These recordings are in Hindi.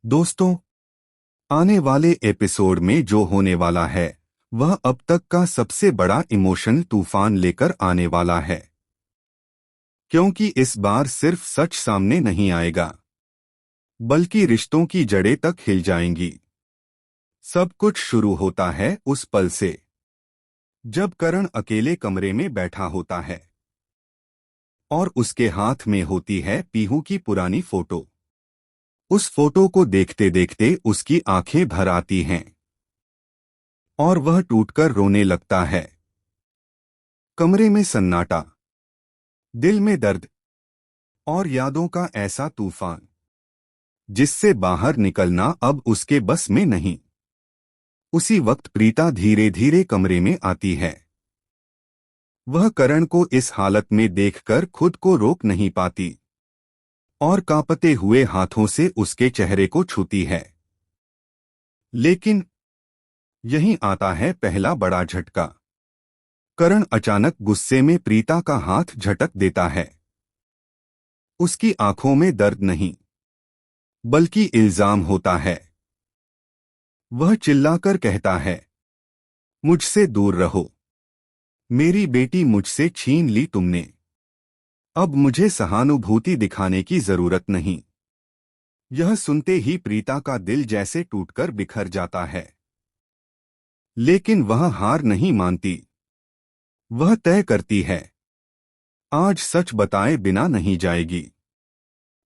दोस्तों, आने वाले एपिसोड में जो होने वाला है वह अब तक का सबसे बड़ा इमोशनल तूफान लेकर आने वाला है। क्योंकि इस बार सिर्फ सच सामने नहीं आएगा, बल्कि रिश्तों की जड़ें तक हिल जाएंगी। सब कुछ शुरू होता है उस पल से जब करण अकेले कमरे में बैठा होता है और उसके हाथ में होती है पीहू की पुरानी फोटो। उस फोटो को देखते देखते उसकी आंखें भर आती हैं और वह टूटकर रोने लगता है। कमरे में सन्नाटा, दिल में दर्द और यादों का ऐसा तूफान जिससे बाहर निकलना अब उसके बस में नहीं। उसी वक्त प्रीता धीरे धीरे कमरे में आती है। वह करण को इस हालत में देखकर खुद को रोक नहीं पाती और कांपते हुए हाथों से उसके चेहरे को छूती है। लेकिन यहीं आता है पहला बड़ा झटका। करण अचानक गुस्से में प्रीता का हाथ झटक देता है। उसकी आंखों में दर्द नहीं, बल्कि इल्जाम होता है। वह चिल्लाकर कहता है, मुझसे दूर रहो। मेरी बेटी मुझसे छीन ली तुमने। अब मुझे सहानुभूति दिखाने की जरूरत नहीं। यह सुनते ही प्रीता का दिल जैसे टूटकर बिखर जाता है। लेकिन वह हार नहीं मानती। वह तय करती है, आज सच बताए बिना नहीं जाएगी।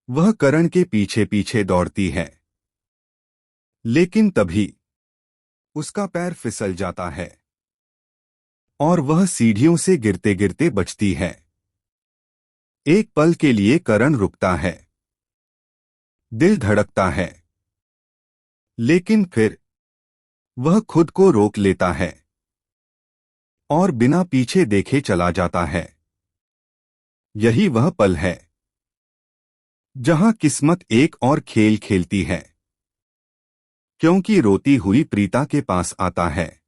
वह करण के पीछे पीछे दौड़ती है। लेकिन तभी उसका पैर फिसल जाता है और वह सीढ़ियों से गिरते गिरते बचती है। एक पल के लिए करण रुकता है, दिल धड़कता है। लेकिन फिर वह खुद को रोक लेता है और बिना पीछे देखे चला जाता है। यही वह पल है जहां किस्मत एक और खेल खेलती है। क्योंकि रोती हुई प्रीता के पास आता है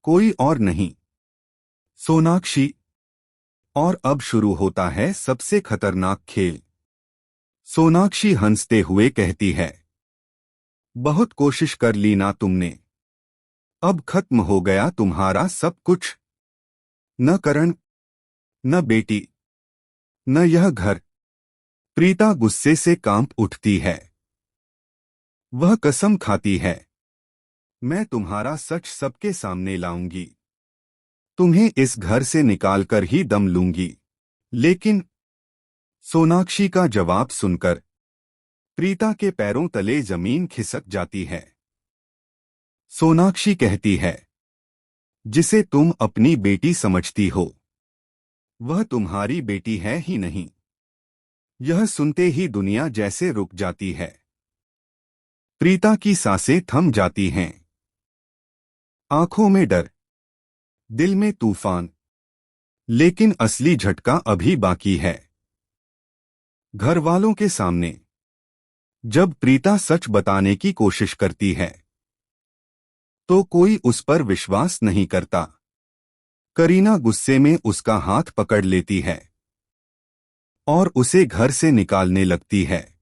कोई और नहीं, सोनाक्षी। और अब शुरू होता है सबसे खतरनाक खेल। सोनाक्षी हंसते हुए कहती है, बहुत कोशिश कर ली ना तुमने। अब खत्म हो गया तुम्हारा सब कुछ। न करण, न बेटी, न यह घर। प्रीता गुस्से से कांप उठती है। वह कसम खाती है, मैं तुम्हारा सच सबके सामने लाऊंगी। तुम्हें इस घर से निकालकर ही दम लूंगी। लेकिन सोनाक्षी का जवाब सुनकर प्रीता के पैरों तले जमीन खिसक जाती है। सोनाक्षी कहती है, जिसे तुम अपनी बेटी समझती हो वह तुम्हारी बेटी है ही नहीं। यह सुनते ही दुनिया जैसे रुक जाती है। प्रीता की सांसें थम जाती हैं। आंखों में डर, दिल में तूफान। लेकिन असली झटका अभी बाकी है। घर वालों के सामने जब प्रीता सच बताने की कोशिश करती है तो कोई उस पर विश्वास नहीं करता। करीना गुस्से में उसका हाथ पकड़ लेती है और उसे घर से निकालने लगती है।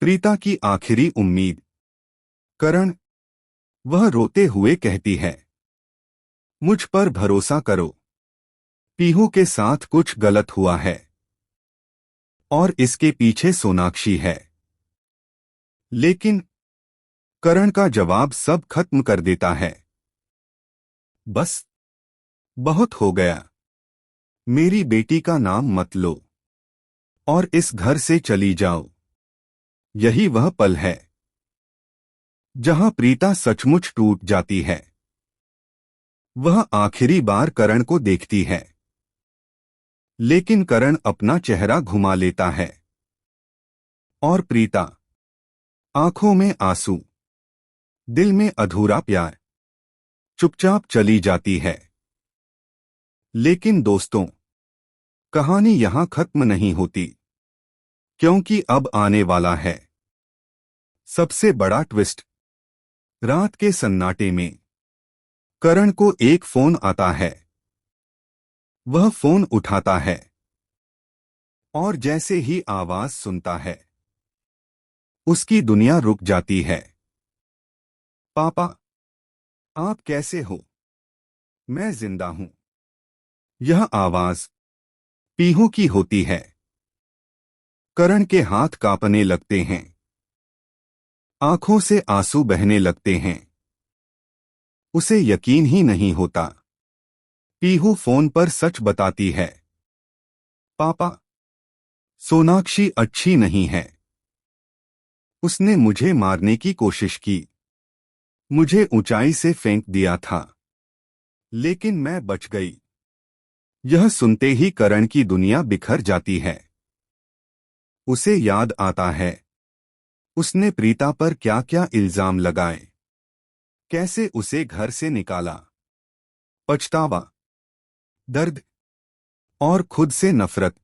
प्रीता की आखिरी उम्मीद करण। वह रोते हुए कहती है, मुझ पर भरोसा करो। पीहू के साथ कुछ गलत हुआ है और इसके पीछे सोनाक्षी है। लेकिन करण का जवाब सब खत्म कर देता है। बस, बहुत हो गया। मेरी बेटी का नाम मत लो और इस घर से चली जाओ। यही वह पल है जहां प्रीता सचमुच टूट जाती है। वह आखिरी बार करण को देखती है। लेकिन करण अपना चेहरा घुमा लेता है और प्रीता, आंखों में आंसू, दिल में अधूरा प्यार, चुपचाप चली जाती है। लेकिन दोस्तों, कहानी यहां खत्म नहीं होती। क्योंकि अब आने वाला है सबसे बड़ा ट्विस्ट। रात के सन्नाटे में करण को एक फोन आता है। वह फोन उठाता है और जैसे ही आवाज सुनता है उसकी दुनिया रुक जाती है। पापा, आप कैसे हो? मैं जिंदा हूं। यह आवाज पीहू की होती है। करण के हाथ कांपने लगते हैं। आंखों से आंसू बहने लगते हैं। उसे यकीन ही नहीं होता। पीहू फोन पर सच बताती है। पापा, सोनाक्षी अच्छी नहीं है। उसने मुझे मारने की कोशिश की। मुझे ऊंचाई से फेंक दिया था, लेकिन मैं बच गई। यह सुनते ही करण की दुनिया बिखर जाती है। उसे याद आता है उसने प्रीता पर क्या क्या इल्जाम लगाए, कैसे उसे घर से निकाला। पछतावा, दर्द और खुद से नफरत।